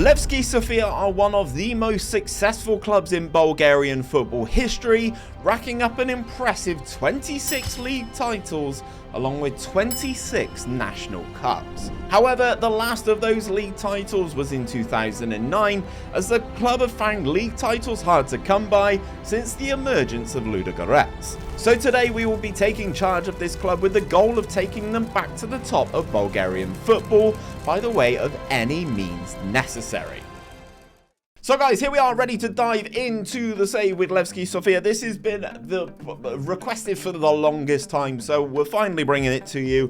Levski Sofia are one of the most successful clubs in Bulgarian football history, racking up an impressive 26 league titles along with 26 national cups. However, the last of those league titles was in 2009, as the club have found league titles hard to come by since the emergence of Ludogorets. So today we will be taking charge of this club with the goal of taking them back to the top of Bulgarian football by the way of any means necessary. So guys, here we are ready to dive into the save with Levski Sofia. This has been requested for the longest time, so we're finally bringing it to you.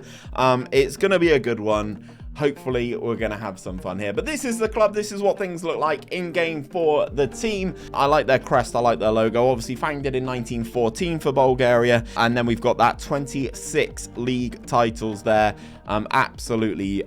It's going to be a good one. Hopefully we're going to have some fun here. But this is the club. This is what things look like in game for the team. I like their crest. I like their logo. Obviously founded in 1914 for Bulgaria. And then we've got that 26 league titles there. Absolutely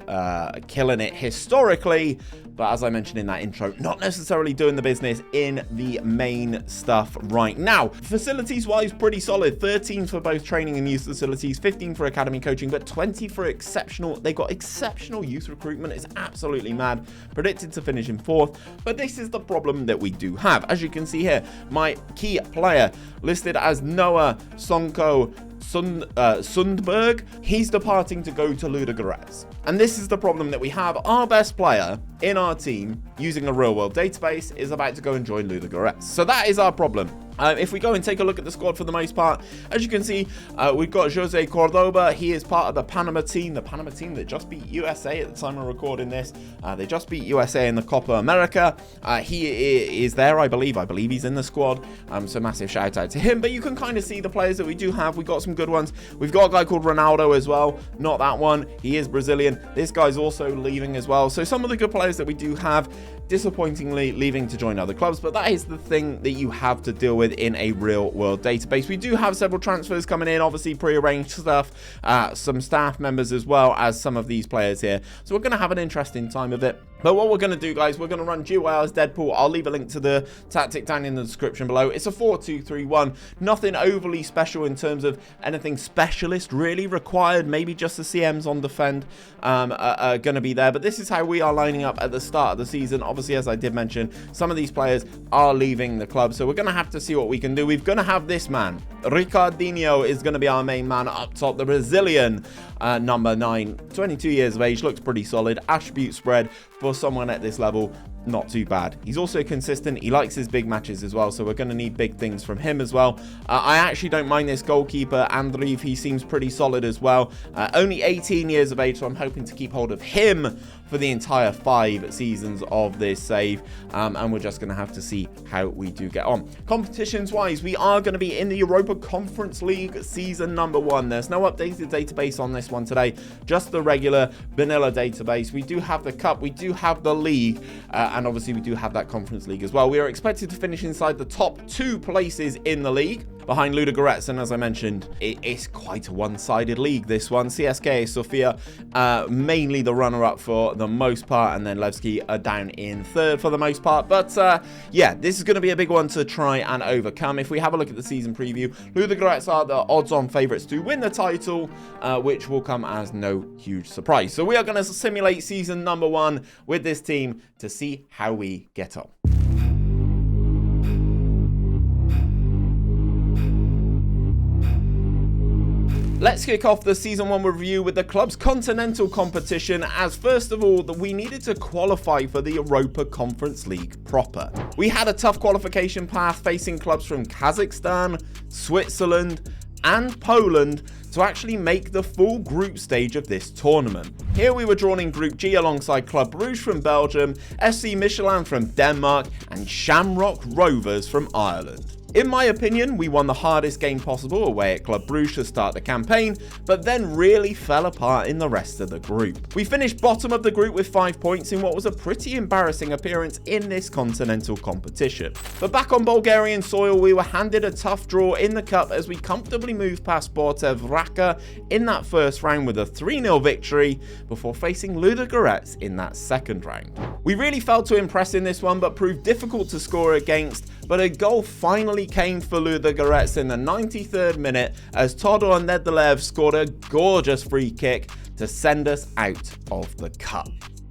killing it historically. But as I mentioned in that intro, not necessarily doing the business in the main stuff right now. Facilities-wise, pretty solid. 13 for both training and youth facilities, 15 for academy coaching, but 20 for exceptional. They've got exceptional youth recruitment. It's absolutely mad. Predicted to finish in 4th. But this is the problem that we do have. As you can see here, my key player listed as Noah Sonko Sundberg, he's departing to go to Ludogorets. And this is the problem that we have. Our best player in our team, using a real-world database, is about to go and join Ludogorets. So that is our problem. If we go and take a look at the squad for the most part, as you can see, we've got Jose Cordoba. He is part of the Panama team that just beat USA at the time of recording this. They just beat USA in the Copa America. He is there, I believe. I believe he's in the squad. So massive shout out to him. But you can kind of see the players that we do have. We've got some good ones. We've got a guy called Ronaldo as well. Not that one. He is Brazilian. This guy's also leaving as well. So some of the good players that we do have, disappointingly leaving to join other clubs, but that is the thing that you have to deal with in a real world database. We do have several transfers coming in, obviously pre-arranged stuff, some staff members as well as some of these players here. So we're going to have an interesting time of it. But what we're going to do, guys, we're going to run GYL as Deadpool. I'll leave a link to the tactic down in the description below. It's a 4-2-3-1. Nothing overly special in terms of anything specialist really required. Maybe just the CMs on defend are going to be there. But this is how we are lining up at the start of the season. Obviously, as I did mention, some of these players are leaving the club. So we're going to have to see what we can do. We're going to have this man. Ricardinho is going to be our main man up top. The Brazilian number 9, 22 years of age. Looks pretty solid. Attribute spread for someone at this level, not too bad. He's also consistent. He likes his big matches as well, so we're going to need big things from him as well. I actually don't mind this goalkeeper, Andreev. He seems pretty solid as well. Only 18 years of age, so I'm hoping to keep hold of him for the entire 5 seasons of this save, and we're just going to have to see how we do get on. Competitions wise, we are going to be in the Europa Conference League season number 1. There's no updated database on this one today, just the regular vanilla database. We do have the cup, we do have the league, and obviously we do have that Conference League as well. We are expected to finish inside the top 2 places in the league, behind Ludogorets, and as I mentioned, it's quite a one-sided league, this one. CSKA Sofia, mainly the runner-up for the most part, and then Levski are down in 3rd for the most part. But yeah, this is going to be a big one to try and overcome. If we have a look at the season preview, Ludogorets are the odds-on favourites to win the title, which will come as no huge surprise. So we are going to simulate season number 1 with this team to see how we get on. Let's kick off the Season 1 review with the club's continental competition, as first of all, we needed to qualify for the Europa Conference League proper. We had a tough qualification path facing clubs from Kazakhstan, Switzerland, and Poland to actually make the full group stage of this tournament. Here we were drawn in Group G alongside Club Brugge from Belgium, FC Michelin from Denmark, and Shamrock Rovers from Ireland. In my opinion, we won the hardest game possible away at Club Brugge to start the campaign, but then really fell apart in the rest of the group. We finished bottom of the group with 5 points in what was a pretty embarrassing appearance in this continental competition. But back on Bulgarian soil, we were handed a tough draw in the cup as we comfortably moved past Bortev Raka in that first round with a 3-0 victory before facing Ludogorets in that second round. We really failed to impress in this one, but proved difficult to score against, but a goal finally came for Ludogorets in the 93rd minute as Todor Nedelev scored a gorgeous free kick to send us out of the cup.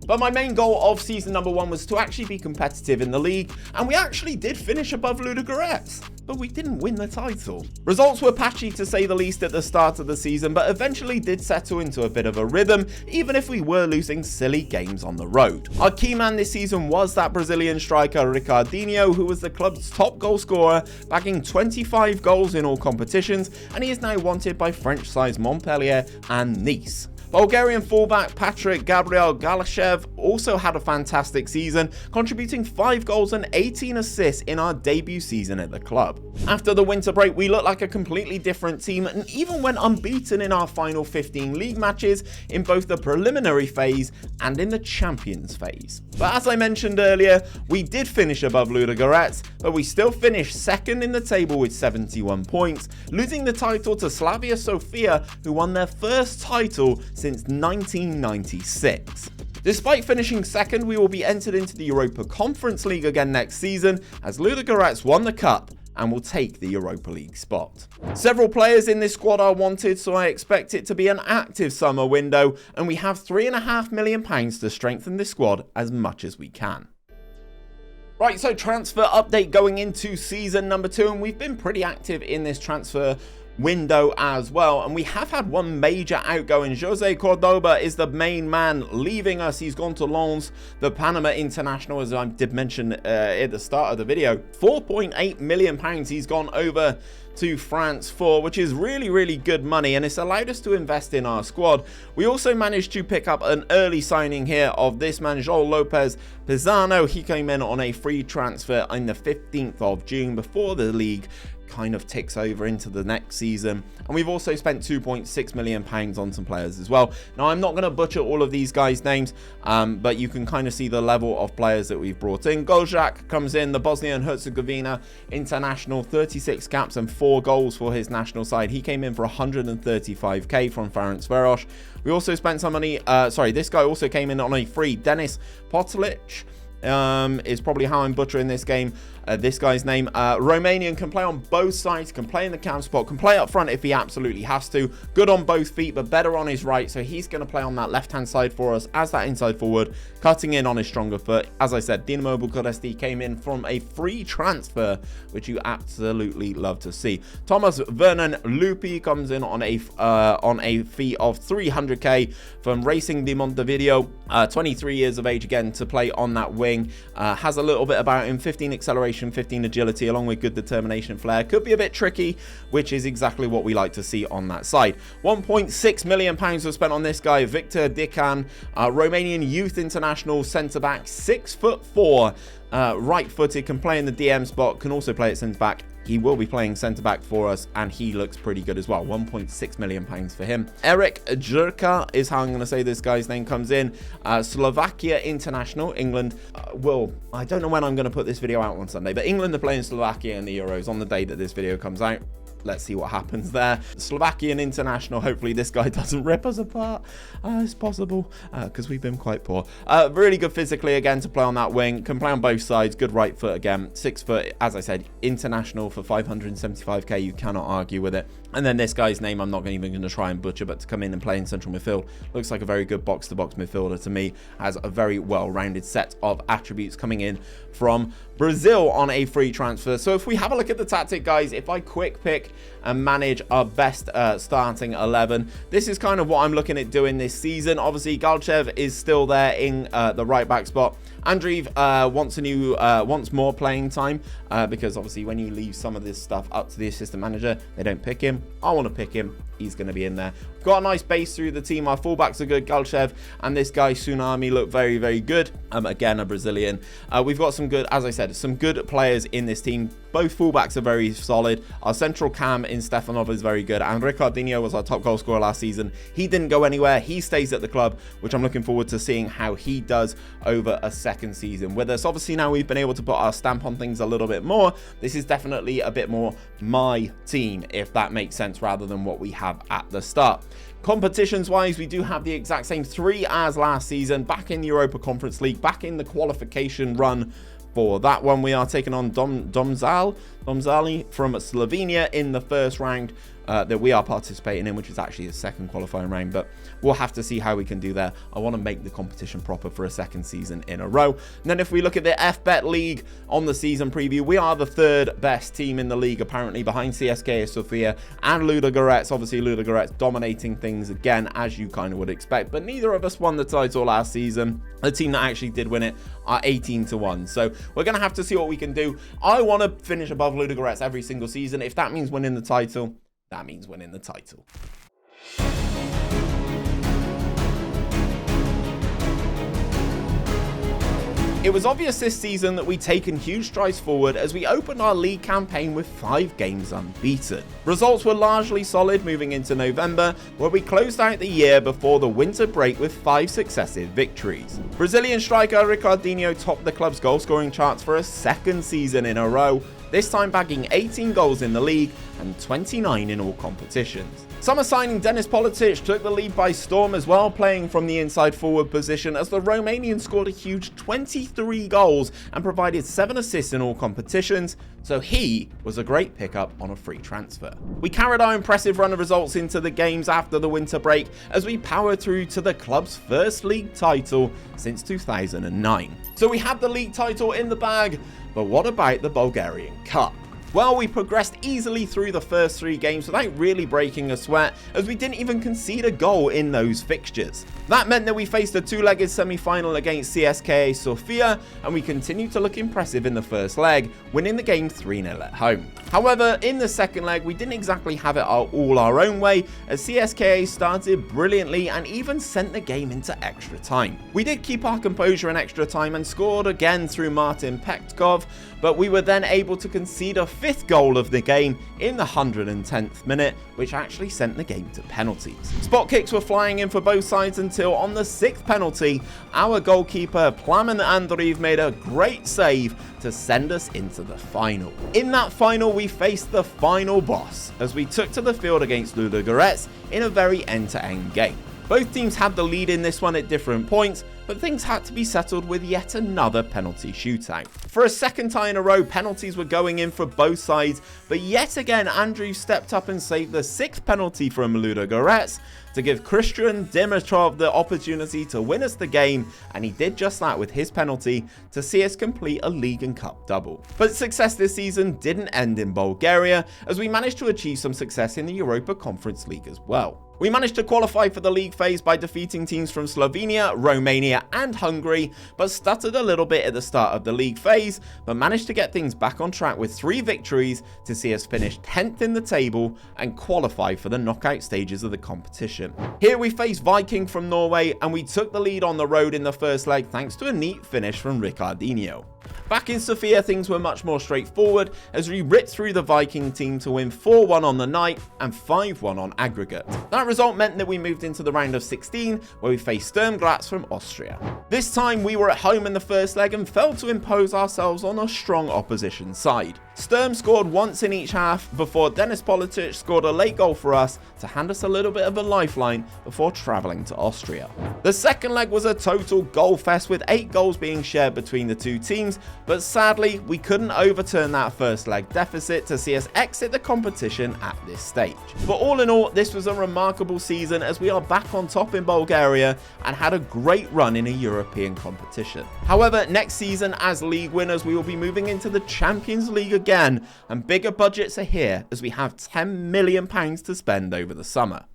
But my main goal of season number 1 was to actually be competitive in the league, and we actually did finish above Ludogorets, but we didn't win the title. Results were patchy to say the least at the start of the season, but eventually did settle into a bit of a rhythm, even if we were losing silly games on the road. Our key man this season was that Brazilian striker Ricardinho, who was the club's top goal scorer, bagging 25 goals in all competitions, and he is now wanted by French sides Montpellier and Nice. Bulgarian fullback Patrick Gabriel Galashev also had a fantastic season, contributing 5 goals and 18 assists in our debut season at the club. After the winter break, we looked like a completely different team and even went unbeaten in our final 15 league matches in both the preliminary phase and in the champions phase. But as I mentioned earlier, we did finish above Ludogorets, but we still finished second in the table with 71 points, losing the title to Levski Sofia, who won their first title since 1996. Despite finishing second, we will be entered into the Europa Conference League again next season, as Ludogorets won the cup and will take the Europa League spot. Several players in this squad are wanted, so I expect it to be an active summer window, and we have £3.5 million to strengthen this squad as much as we can. Right, so transfer update going into season number 2, and we've been pretty active in this transfer window as well, and we have had one major outgoing. Jose Cordoba is the main man leaving us. He's gone to Lens, the Panama international, as I did mention at the start of the video. £4.8 million he's gone over to France for, which is really good money, and it's allowed us to invest in our squad. We also managed to pick up an early signing here of this man, Joel Lopez Pisano. He came in on a free transfer on the 15th of June before the league kind of ticks over into the next season, and we've also spent £2.6 million on some players as well. Now, I'm not going to butcher all of these guys' names, but you can kind of see the level of players that we've brought in. Goljak comes in, the Bosnia and Herzegovina international, 36 caps and 4 goals for his national side. He came in for 135k from Ferencvaros. We also spent some money, this guy also came in on a free. Denis Potelic is probably how I'm butchering this guy's name. Romanian, can play on both sides, can play in the cam spot, can play up front if he absolutely has to. Good on both feet, but better on his right, so he's going to play on that left-hand side for us as that inside forward, cutting in on his stronger foot. As I said, Dinamo Bucharest came in from a free transfer, which you absolutely love to see. Thomas Vernon Lupi comes in on a fee of 300k from Racing de Montevideo. 23 years of age again to play on that wing. Has a little bit about him, 15 acceleration, 15 agility, along with good determination flair. Could be a bit tricky, which is exactly what we like to see on that side. £1.6 million was spent on this guy, Victor Dican, Romanian youth international centre-back, 6'4", right-footed, can play in the DM spot, can also play at centre-back. He will be playing centre-back for us, and he looks pretty good as well. £1.6 million for him. Eric Jurka is how I'm going to say this guy's name, comes in. Slovakia international, England. I don't know when I'm going to put this video out on Sunday, but England are playing Slovakia in the Euros on the day that this video comes out. Let's see what happens there. Slovakian international. Hopefully this guy doesn't rip us apart. It's possible, because we've been quite poor. Really good physically again to play on that wing. Can play on both sides. Good right foot again. 6 foot, as I said, international for 575k. You cannot argue with it. And then this guy's name I'm not even going to try and butcher, but to come in and play in central midfield. Looks like a very good box-to-box midfielder to me. Has a very well-rounded set of attributes coming in from Brazil on a free transfer. So if we have a look at the tactic, guys, if I quick pick and manage our best starting 11, this is kind of what I'm looking at doing this season. Obviously, Galchev is still there in the right back spot. Andreev wants more playing time because obviously when you leave some of this stuff up to the assistant manager, they don't pick him. I want to pick him. He's going to be in there. We've got a nice base through the team. Our fullbacks are good. Galchev and this guy Tsunami look very good. Again, a Brazilian. We've got some good, as I said, some good players in this team. Both fullbacks are very solid. Our central cam in Stefanov is very good. And Ricardinho was our top goal scorer last season. He didn't go anywhere. He stays at the club, which I'm looking forward to seeing how he does over a second season with us. Obviously, now we've been able to put our stamp on things a little bit more. This is definitely a bit more my team, if that makes sense, rather than what we have at the start. Competitions wise, we do have the exact same 3 as last season, back in the Europa Conference League, back in the qualification run For that one, we are taking on Domzali from Slovenia in the first round that we are participating in, which is actually the second qualifying round, but we'll have to see how we can do there. I want to make the competition proper for a second season in a row. And then if we look at the FBet League on the season preview, we are the third best team in the league, apparently, behind Levski Sofia and Ludogorets. Obviously, Ludogorets dominating things again, as you kind of would expect, but neither of us won the title last season. The team that actually did win it are 18-1. So we're going to have to see what we can do. I want to finish above Ludogorets every single season. If that means winning the title, that means winning the title. It was obvious this season that we'd taken huge strides forward as we opened our league campaign with 5 games unbeaten. Results were largely solid moving into November, where we closed out the year before the winter break with 5 successive victories. Brazilian striker Ricardinho topped the club's goal-scoring charts for a second season in a row, this time bagging 18 goals in the league and 29 in all competitions. Summer signing Denis Politic took the lead by storm as well, playing from the inside forward position as the Romanian scored a huge 23 goals and provided 7 assists in all competitions, so he was a great pickup on a free transfer. We carried our impressive run of results into the games after the winter break as we powered through to the club's first league title since 2009. So we had the league title in the bag, but what about the Bulgarian Cup? Well, we progressed easily through the first 3 games without really breaking a sweat, as we didn't even concede a goal in those fixtures. That meant that we faced a 2-legged semi-final against Levski Sofia, and we continued to look impressive in the first leg, winning the game 3-0 at home. However, in the second leg, we didn't exactly have it all our own way, as Levski started brilliantly and even sent the game into extra time. We did keep our composure in extra time and scored again through Martin Petkov, but we were then able to concede a 5th goal of the game in the 110th minute, which actually sent the game to penalties. Spot kicks were flying in for both sides until on the 6th penalty, our goalkeeper Plamen Andreev made a great save to send us into the final. In that final, we faced the final boss as we took to the field against Ludogorets in a very end-to-end game. Both teams had the lead in this one at different points, but things had to be settled with yet another penalty shootout. For a second time in a row, penalties were going in for both sides, but yet again Andrew stepped up and saved the 6th penalty from Ludogorets to give Christian Dimitrov the opportunity to win us the game, and he did just that with his penalty to see us complete a league and cup double. But success this season didn't end in Bulgaria, as we managed to achieve some success in the Europa Conference League as well. We managed to qualify for the league phase by defeating teams from Slovenia, Romania and Hungary, but stuttered a little bit at the start of the league phase, but managed to get things back on track with 3 victories to see us finish 10th in the table and qualify for the knockout stages of the competition. Here we faced Viking from Norway, and we took the lead on the road in the first leg thanks to a neat finish from Ricardinho. Back in Sofia, things were much more straightforward as we ripped through the Viking team to win 4-1 on the night and 5-1 on aggregate. That result meant that we moved into the round of 16, where we faced Sturm Graz from Austria. This time we were at home in the first leg and failed to impose ourselves on a strong opposition side. Sturm scored once in each half before Denis Politic scored a late goal for us to hand us a little bit of a lifeline before travelling to Austria. The second leg was a total goal fest with 8 goals being shared between the two teams, but sadly we couldn't overturn that first leg deficit to see us exit the competition at this stage. But all in all, this was a remarkable season as we are back on top in Bulgaria and had a great run in a European competition. However, next season as league winners we will be moving into the Champions League again, and bigger budgets are here as we have £10 million to spend over the summer.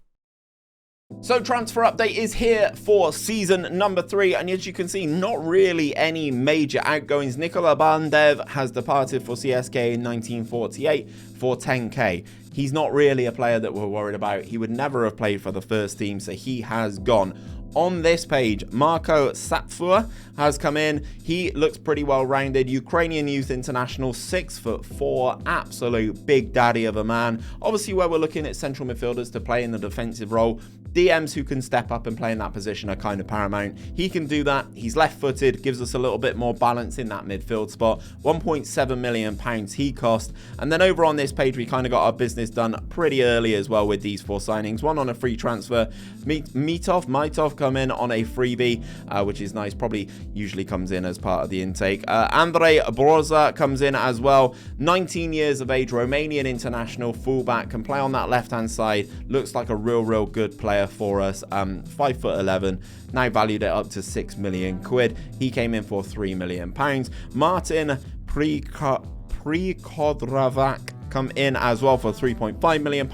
So transfer update is here for season number 3, and as you can see, not really any major outgoings. Nikola Bandev has departed for CSK in 1948 for 10k. He's not really a player that we're worried about. He would never have played for the first team, so he has gone. On this page, Marko Sapfur has come in. He looks pretty well-rounded. Ukrainian youth international, 6'4", absolute big daddy of a man. Obviously, where we're looking at central midfielders to play in the defensive role, DMs who can step up and play in that position are kind of paramount. He can do that. He's left-footed, gives us a little bit more balance in that midfield spot. £1.7 million he cost. And then over on this page, we kind of got our business done pretty early as well with these 4 signings. One on a free transfer. Mitov come in on a freebie, which is nice. Probably usually comes in as part of the intake. Andrei Broza comes in as well. 19 years of age, Romanian international, fullback, can play on that left-hand side. Looks like a real good player for us. 5'11", now valued at up to £6 million. He came in for £3 million. Martin Prikodravac come in as well for £3.5 million.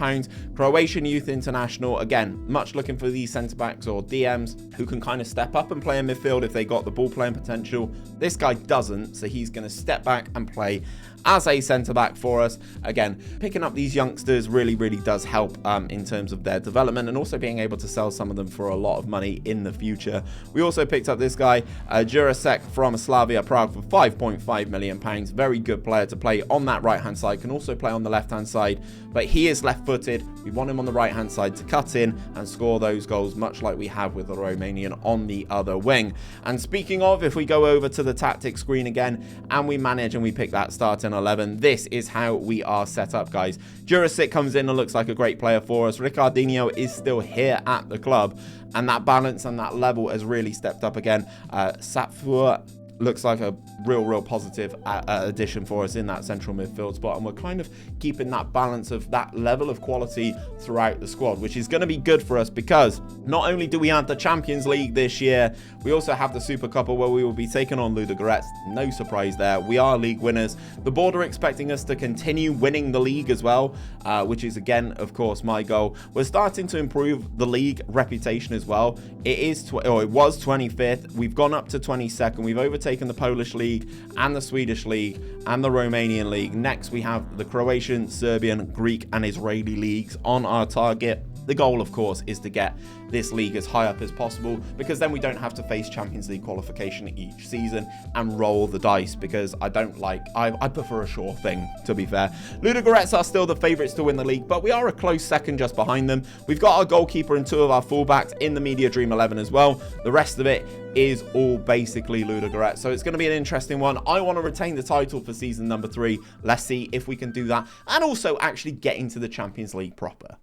Croatian youth international, again, much looking for these centre-backs or DMs who can kind of step up and play in midfield if they got the ball playing potential. This guy doesn't, so he's going to step back and play as a centre-back for us. Again, picking up these youngsters really does help in terms of their development, and also being able to sell some of them for a lot of money in the future. We also picked up this guy, Jurasek from Slavia Prague, for £5.5 million. Very good player to play on that right-hand side, can also play on the left-hand side, but he is left-footed. We want him on the right-hand side to cut in and score those goals, much like we have with the Romanian on the other wing. And speaking of, if we go over to the tactics screen again, and we manage and we pick that starting 11, this is how we are set up, guys. Jurasic comes in and looks like a great player for us. Ricardinho is still here at the club, and that balance and that level has really stepped up again. Sapfur looks like a real positive addition for us in that central midfield spot, and we're kind of keeping that balance of that level of quality throughout the squad, which is going to be good for us, because not only do we have the Champions League this year, we also have the Super Cup where we will be taking on Ludogorets. No surprise there. We are league winners. The board are expecting us to continue winning the league as well, which is again, of course, my goal. We're starting to improve the league reputation as well. It was 25th. We've gone up to 22nd. We've overtaken the Polish league and the Swedish league and the Romanian league. Next, we have the Croatian, Serbian, Greek and Israeli leagues on our target. The goal, of course, is to get this league as high up as possible, because then we don't have to face Champions League qualification each season and roll the dice, because I prefer a sure thing, to be fair. Ludogorets are still the favourites to win the league, but we are a close second just behind them. We've got our goalkeeper and 2 of our fullbacks in the Media Dream 11 as well. The rest of it is all basically Ludogorets, so it's going to be an interesting one. I want to retain the title for season number 3. Let's see if we can do that, and also actually get into the Champions League proper.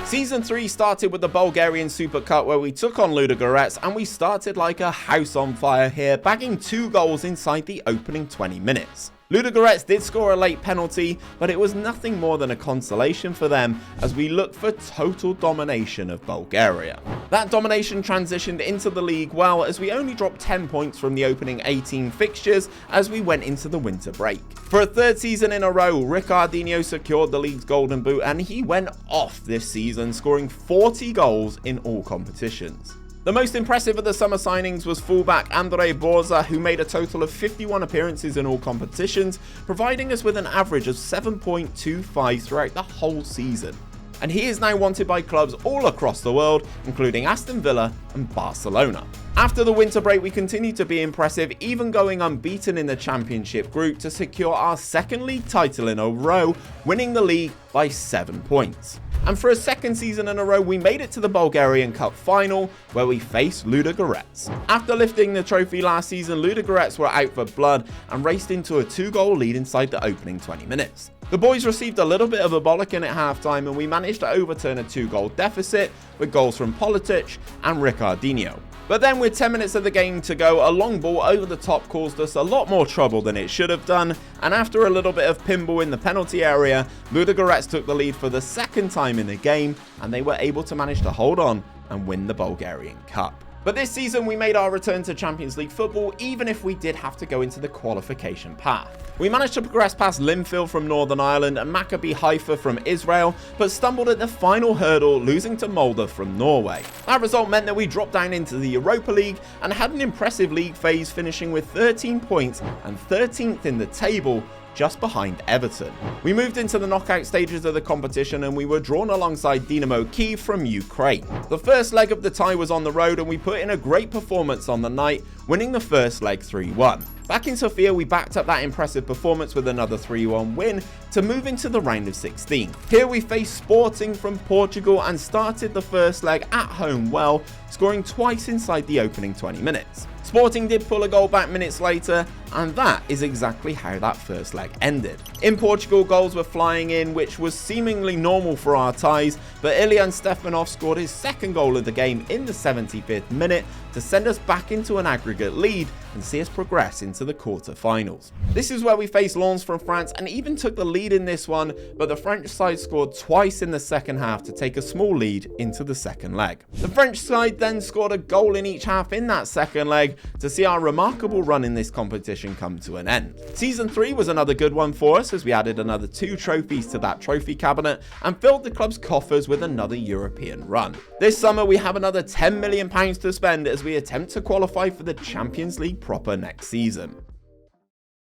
Season 3 started with the Bulgarian Super Cup, where we took on Ludogorets, and we started like a house on fire here, bagging 2 goals inside the opening 20 minutes. Ludogorets did score a late penalty, but it was nothing more than a consolation for them as we looked for total domination of Bulgaria. That domination transitioned into the league well, as we only dropped 10 points from the opening 18 fixtures as we went into the winter break. For a 3rd season in a row, Ricardinho secured the league's golden boot, and he went off this season, scoring 40 goals in all competitions. The most impressive of the summer signings was fullback Andrei Borza, who made a total of 51 appearances in all competitions, providing us with an average of 7.25 throughout the whole season. And he is now wanted by clubs all across the world, including Aston Villa and Barcelona. After the winter break, we continued to be impressive, even going unbeaten in the Championship group to secure our 2nd league title in a row, winning the league by 7 points. And for a 2nd season in a row, we made it to the Bulgarian Cup final, where we faced Ludogorets. After lifting the trophy last season, Ludogorets were out for blood and raced into a 2-goal lead inside the opening 20 minutes. The boys received a little bit of a bollocking at halftime, and we managed to overturn a 2-goal deficit with goals from Politic and Ricardinho. But then, with 10 minutes of the game to go, a long ball over the top caused us a lot more trouble than it should have done, and after a little bit of pinball in the penalty area, Ludogorets took the lead for the 2nd time in the game, and they were able to manage to hold on and win the Bulgarian Cup. But this season, we made our return to Champions League football, even if we did have to go into the qualification path. We managed to progress past Linfield from Northern Ireland and Maccabi Haifa from Israel, but stumbled at the final hurdle, losing to Molde from Norway. That result meant that we dropped down into the Europa League and had an impressive league phase, finishing with 13 points and 13th in the table, just behind Everton. We moved into the knockout stages of the competition and we were drawn alongside Dynamo Kyiv from Ukraine. The first leg of the tie was on the road and we put in a great performance on the night, winning the first leg 3-1. Back in Sofia, we backed up that impressive performance with another 3-1 win to move into the round of 16. Here we faced Sporting from Portugal and started the first leg at home well, scoring twice inside the opening 20 minutes. Sporting did pull a goal back minutes later, and that is exactly how that first leg ended. In Portugal, goals were flying in, which was seemingly normal for our ties, but Ilyan Stefanov scored his second goal of the game in the 75th minute to send us back into an aggregate lead and see us progress into the quarter-finals. This is where we faced Lens from France and even took the lead in this one, but the French side scored twice in the second half to take a small lead into the second leg. The French side then scored a goal in each half in that second leg to see our remarkable run in this competition come to an end. Season 3 was another good one for us as we added another 2 trophies to that trophy cabinet and filled the club's coffers with another European run. This summer we have another £10 million to spend as we attempt to qualify for the Champions League proper next season.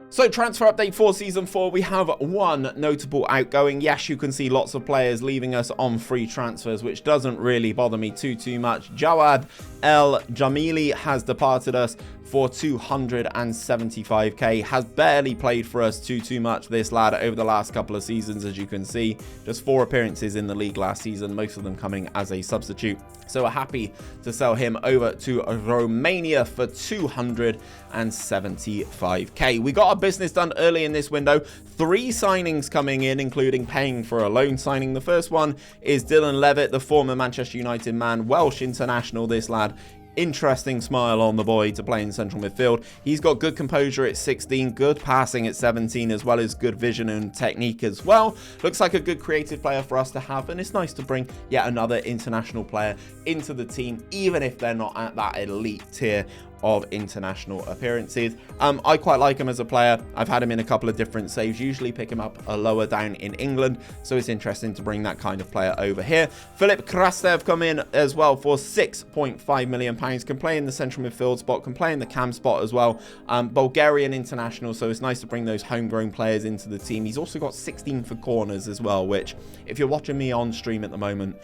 So transfer update for Season 4, we have one notable outgoing. Yes, you can see lots of players leaving us on free transfers, which doesn't really bother me too much. Jawad El Jamili has departed us for 275k, has barely played for us too much, this lad, over the last couple of seasons. As you can see, just 4 appearances in the league last season, most of them coming as a substitute. So we're happy to sell him over to Romania for 275k. We got our business done early in this window. 3 signings coming in, including paying for a loan signing. The first one is Dylan Levitt, the former Manchester United man, Welsh international, this lad. Interesting smile on the boy to play in central midfield. He's got good composure at 16, good passing at 17, as well as good vision and technique as well. Looks like a good creative player for us to have, and it's nice to bring yet another international player into the team, even if they're not at that elite tier of international appearances. I quite like him as a player. I've had him in a couple of different saves, usually pick him up a lower down in England, so it's interesting to bring that kind of player over here. Filip Krastev come in as well for £6.5 million, can play in the central midfield spot, can play in the cam spot as well. Bulgarian international, so it's nice to bring those homegrown players into the team. He's also got 16 for corners as well, which if you're watching me on stream at the moment,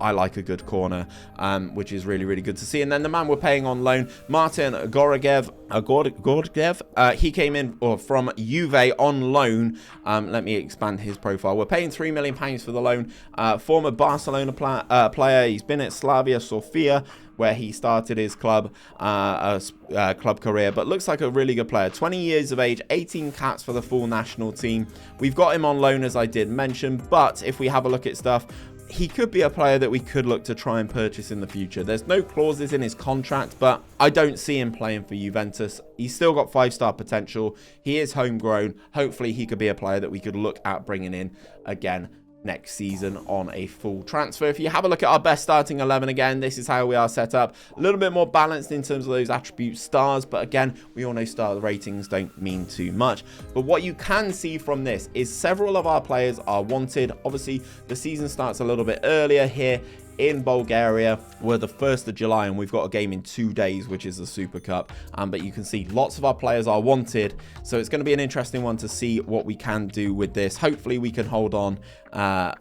I like a good corner, which is really good to see. And then the man we're paying on loan, Martin Gorgiev, he came in from Juve on loan. Let me expand his profile. We're paying £3 million for the loan. Former Barcelona player. He's been at Slavia Sofia, where he started his club career, but looks like a really good player. 20 years of age, 18 caps for the full national team. We've got him on loan, as I did mention, but if we have a look at stuff, he could be a player that we could look to try and purchase in the future. There's no clauses in his contract, but I don't see him playing for Juventus. He's still got 5-star potential. He is homegrown. Hopefully he could be a player that we could look at bringing in again next season on a full transfer. If you have a look at our best starting 11 again, this is how we are set up. A little bit more balanced in terms of those attribute stars, but again, we all know star ratings don't mean too much. But what you can see from this is several of our players are wanted. Obviously, the season starts a little bit earlier here in Bulgaria. We're the 1st of July and we've got a game in 2 days, which is the Super Cup. But you can see lots of our players are wanted, so it's going to be an interesting one to see what we can do with this. Hopefully we can hold on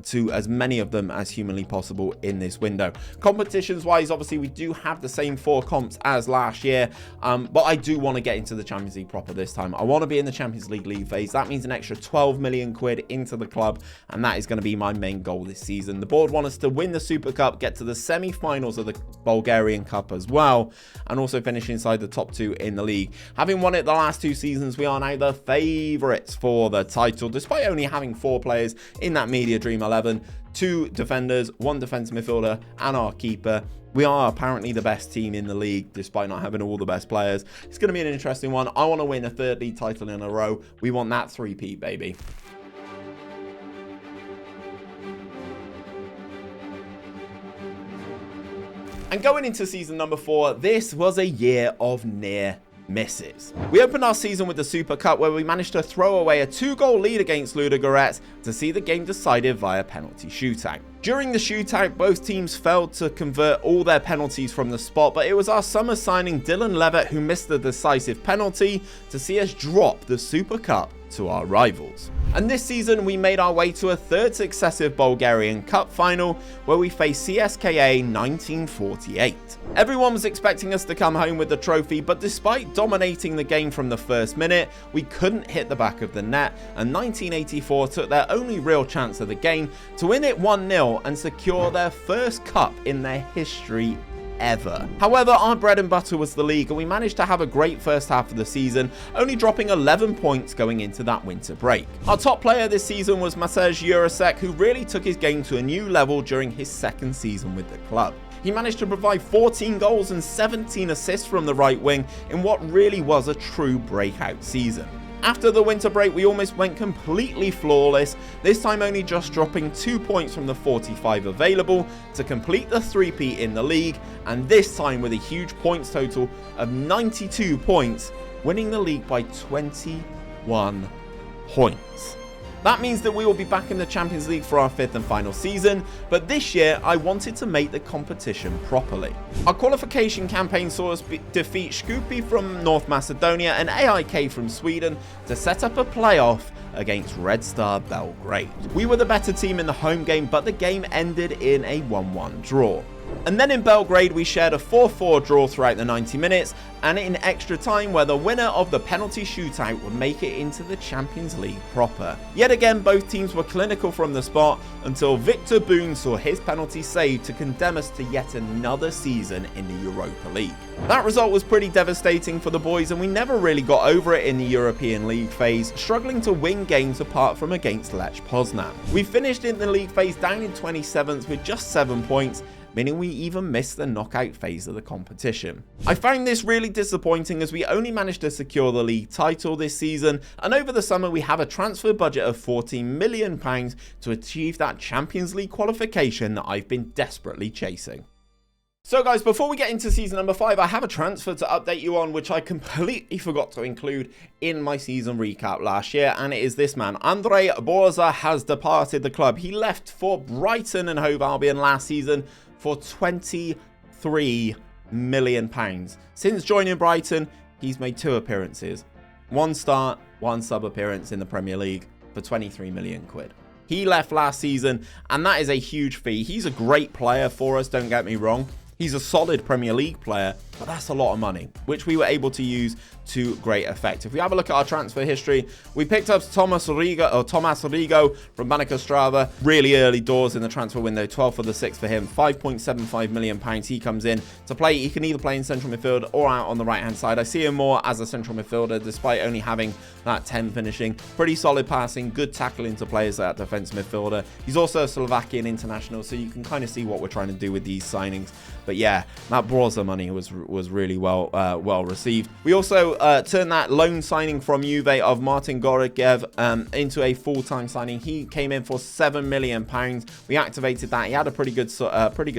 to as many of them as humanly possible in this window. Competitions wise, obviously we do have the same 4 comps as last year, but I do want to get into the Champions League proper this time. I want to be in the Champions League phase. That means an extra 12 million quid into the club, and that is going to be my main goal this season. The board want us to win the Super Cup, get to the semi-finals of the Bulgarian Cup as well, and also finish inside the top 2 in the league. Having won it the last 2 seasons, we are now the favourites for the title, despite only having 4 players in that Media Dream 11, 2 defenders, 1 defensive midfielder, and our keeper. We are apparently the best team in the league, despite not having all the best players. It's going to be an interesting one. I want to win a 3rd league title in a row. We want that 3-peat, baby. And going into season number 4, this was a year of near misses. We opened our season with the Super Cup, where we managed to throw away a 2-goal lead against Ludogorets to see the game decided via penalty shootout. During the shootout, both teams failed to convert all their penalties from the spot, but it was our summer signing Dylan Levitt who missed the decisive penalty to see us drop the Super Cup to our rivals. And this season we made our way to a third successive Bulgarian Cup final where we faced CSKA 1948. Everyone was expecting us to come home with the trophy, but despite dominating the game from the first minute, we couldn't hit the back of the net, and 1984 took their only real chance of the game to win it 1-0 and secure their first cup in their history ever. However, our bread and butter was the league, and we managed to have a great first half of the season, only dropping 11 points going into that winter break. Our top player this season was Matej Jurasek, who really took his game to a new level during his second season with the club. He managed to provide 14 goals and 17 assists from the right wing in what really was a true breakout season. After the winter break, we almost went completely flawless, this time only just dropping 2 points from the 45 available to complete the three-peat in the league, and this time with a huge points total of 92 points, winning the league by 21 points. That means that we will be back in the Champions League for our fifth and final season, but this year I wanted to make the competition properly. Our qualification campaign saw us defeat Skopje from North Macedonia and AIK from Sweden to set up a playoff against Red Star Belgrade. We were the better team in the home game, but the game ended in a 1-1 draw. And then in Belgrade we shared a 4-4 draw throughout the 90 minutes and in extra time where the winner of the penalty shootout would make it into the Champions League proper. Yet again both teams were clinical from the spot until Victor Boone saw his penalty saved to condemn us to yet another season in the Europa League. That result was pretty devastating for the boys and we never really got over it in the European League phase, struggling to win games apart from against Lech Poznan. We finished in the league phase down in 27th with just 7 points, meaning we even missed the knockout phase of the competition. I found this really disappointing as we only managed to secure the league title this season, and over the summer we have a transfer budget of £14 million to achieve that Champions League qualification that I've been desperately chasing. So guys, before we get into season number 5, I have a transfer to update you on which I completely forgot to include in my season recap last year, and it is this man. Andrei Borza has departed the club. He left for Brighton and Hove Albion last season for £23 million. Since joining Brighton, he's made 2 appearances. 1 start, 1 sub appearance in the Premier League for 23 million quid. He left last season, and that is a huge fee. He's a great player for us, don't get me wrong. He's a solid Premier League player, but that's a lot of money, which we were able to use to great effect. If we have a look at our transfer history, we picked up Tomas Rigo from Banaka Strava really early doors in the transfer window, 12 for the 6 for him, £5.75 million. He comes in to play. He can either play in central midfield or out on the right hand side. I see him more as a central midfielder despite only having that 10 finishing. Pretty solid passing, good tackling to players at defensive midfielder. He's also a Slovakian international, so you can kind of see what we're trying to do with these signings. But yeah, that Broza money was really well received. We also turned that loan signing from Juve of Martin Gorogev into a full-time signing. He came in for £7 million. We activated that. He had a pretty good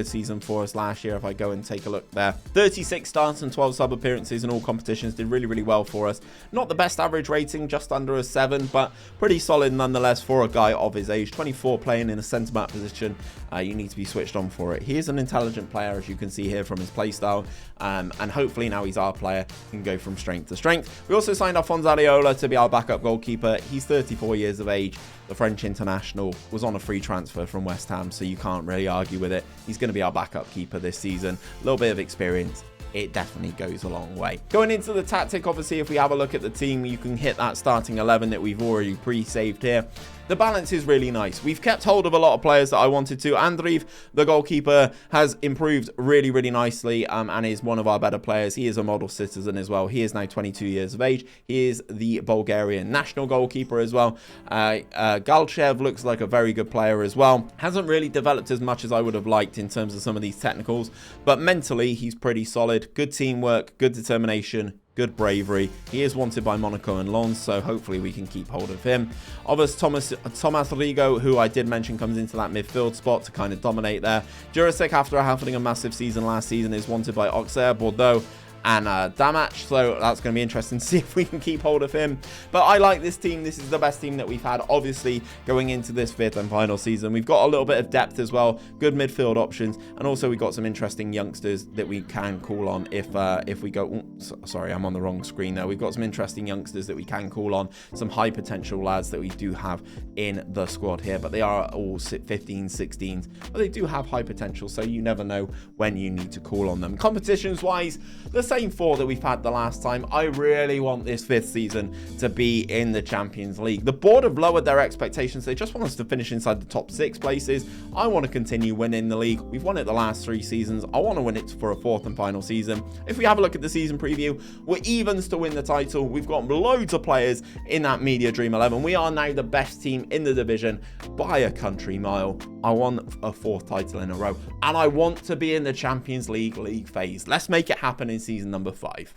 season for us last year. If I go and take a look there, 36 starts and 12 sub appearances in all competitions. Did really well for us. Not the best average rating, just under a 7, but pretty solid nonetheless for a guy of his age. 24, playing in a centre back position. You need to be switched on for it. He is an intelligent player, as you can see here from his playstyle, and hopefully now he's our player, can go from strength to strength. We also signed Alphonse Areola to be our backup goalkeeper. He's 34 years of age. The French international was on a free transfer from West Ham, so you can't really argue with it. He's going to be our backup keeper this season. A little bit of experience. It definitely goes a long way. Going into the tactic, obviously, if we have a look at the team, you can hit that starting 11 that we've already pre-saved here. The balance is really nice. We've kept hold of a lot of players that I wanted to. Andriy, the goalkeeper, has improved really nicely and is one of our better players. He is a model citizen as well. He is now 22 years of age. He is the Bulgarian national goalkeeper as well. Galchev looks like a very good player as well. Hasn't really developed as much as I would have liked in terms of some of these technicals, but mentally he's pretty solid. Good teamwork, good determination, good bravery. He is wanted by Monaco and Lens, so hopefully we can keep hold of him. Obviously, Tomas Rigo, who I did mention, comes into that midfield spot to kind of dominate there. Jurasek, after having a massive season last season, is wanted by Auxerre, Bordeaux, and Damac, so that's going to be interesting to see if we can keep hold of him. But I like this team. This is the best team that we've had, obviously, going into this 5th and final season. We've got a little bit of depth as well, good midfield options, and also we've got some interesting youngsters that we can call on if we go... sorry, I'm on the wrong screen there. We've got some interesting youngsters that we can call on, some high potential lads that we do have in the squad here, but they are all 15s, 16s, but they do have high potential, so you never know when you need to call on them. Competitions-wise, the same 4 that we've had the last time. I really want this 5th season to be in the Champions League. The board have lowered their expectations. They just want us to finish inside the top 6 places. I want to continue winning the league. We've won it the last 3 seasons. I want to win it for a 4th and final season. If we have a look at the season preview, we're evens to win the title. We've got loads of players in that Media Dream 11. We are now the best team in the division by a country mile. I want a 4th title in a row, and I want to be in the Champions League phase. Let's make it happen in season number 5.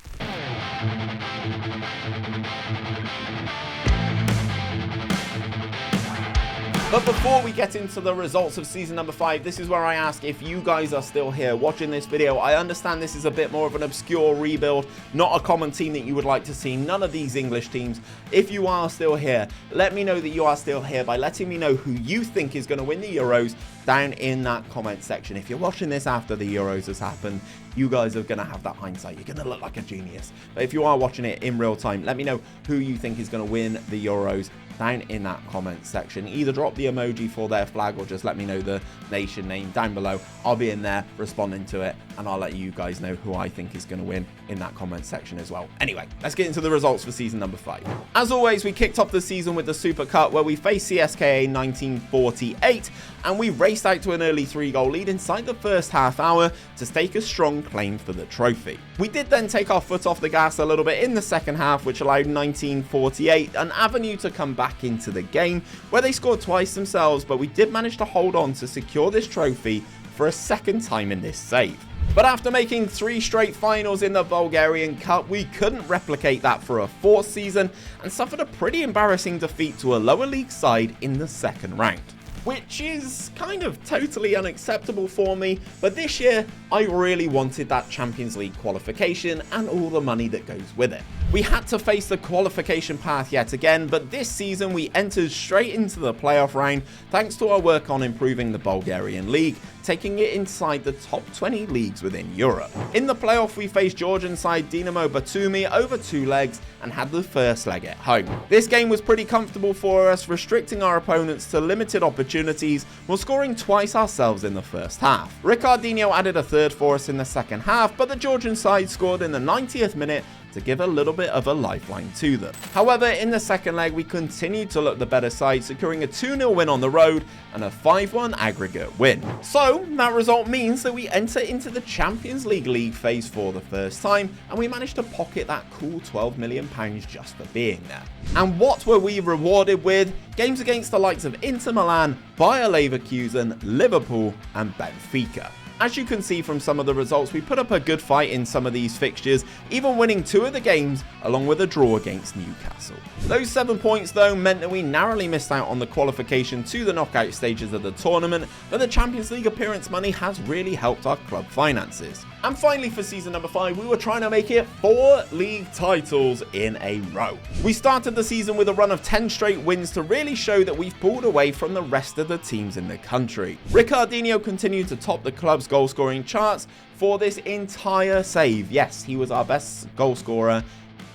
But before we get into the results of season number 5, this is where I ask if you guys are still here watching this video. I understand this is a bit more of an obscure rebuild, not a common team that you would like to see, none of these English teams. If you are still here, let me know that you are still here by letting me know who you think is going to win the Euros down in that comment section. If you're watching this after the Euros has happened, you guys are going to have that hindsight. You're going to look like a genius. But if you are watching it in real time, let me know who you think is going to win the Euros down in that comment section. Either drop the emoji for their flag or just let me know the nation name down below. I'll be in there responding to it, and I'll let you guys know who I think is going to win in that comment section as well. Anyway, let's get into the results for season number 5. As always, we kicked off the season with the Super Cup, where we faced CSKA 1948, and we raced out to an early 3-goal lead inside the first half hour to stake a strong claim for the trophy. We did then take our foot off the gas a little bit in the second half, which allowed 1948 an avenue to come back into the game, where they scored twice themselves, but we did manage to hold on to secure this trophy for a second time in this save. But after making 3 straight finals in the Bulgarian Cup, we couldn't replicate that for a 4th season and suffered a pretty embarrassing defeat to a lower league side in the second round, which is kind of totally unacceptable for me. But this year, I really wanted that Champions League qualification and all the money that goes with it. We had to face the qualification path yet again, but this season we entered straight into the playoff round thanks to our work on improving the Bulgarian league, taking it inside the top 20 leagues within Europe. In the playoff, we faced Georgian side Dinamo Batumi over 2 legs and had the first leg at home. This game was pretty comfortable for us, restricting our opponents to limited opportunities while scoring twice ourselves in the first half. Ricardinho added a 3rd for us in the second half, but the Georgian side scored in the 90th minute to give a little bit of a lifeline to them. However, in the second leg, we continued to look the better side, securing a 2-0 win on the road and a 5-1 aggregate win. So, that result means that we enter into the Champions League phase for the first time, and we managed to pocket that cool £12 million just for being there. And what were we rewarded with? Games against the likes of Inter Milan, Bayer Leverkusen, Liverpool and Benfica. As you can see from some of the results, we put up a good fight in some of these fixtures, even winning 2 of the games along with a draw against Newcastle. Those 7 points though meant that we narrowly missed out on the qualification to the knockout stages of the tournament, but the Champions League appearance money has really helped our club finances. And finally, for season number 5, we were trying to make it 4 league titles in a row. We started the season with a run of 10 straight wins to really show that we've pulled away from the rest of the teams in the country. Ricardinho continued to top the club's goal scoring charts for this entire save. Yes, he was our best goal scorer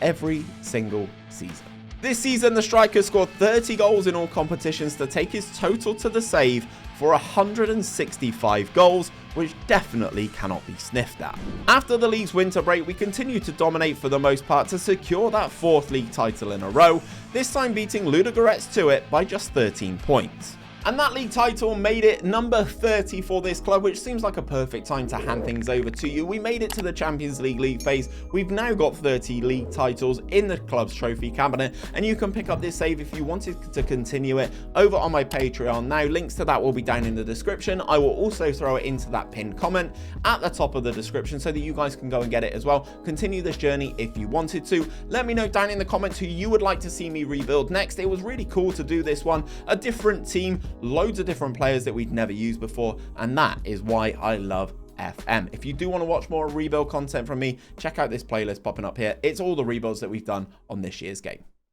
every single season. This season, the striker scored 30 goals in all competitions to take his total to the save for 165 goals, which definitely cannot be sniffed at. After the league's winter break, we continued to dominate for the most part to secure that 4th league title in a row, this time beating Ludogorets to it by just 13 points. And that league title made it number 30 for this club, which seems like a perfect time to hand things over to you. We made it to the Champions League phase. We've now got 30 league titles in the club's trophy cabinet, and you can pick up this save if you wanted to continue it over on my Patreon. Now, links to that will be down in the description. I will also throw it into that pinned comment at the top of the description so that you guys can go and get it as well. Continue this journey if you wanted to. Let me know down in the comments who you would like to see me rebuild next. It was really cool to do this one. A different team, loads of different players that we'd never used before, and that is why I love FM. If you do want to watch more rebuild content from me, check out this playlist popping up here. It's all the rebuilds that we've done on this year's game.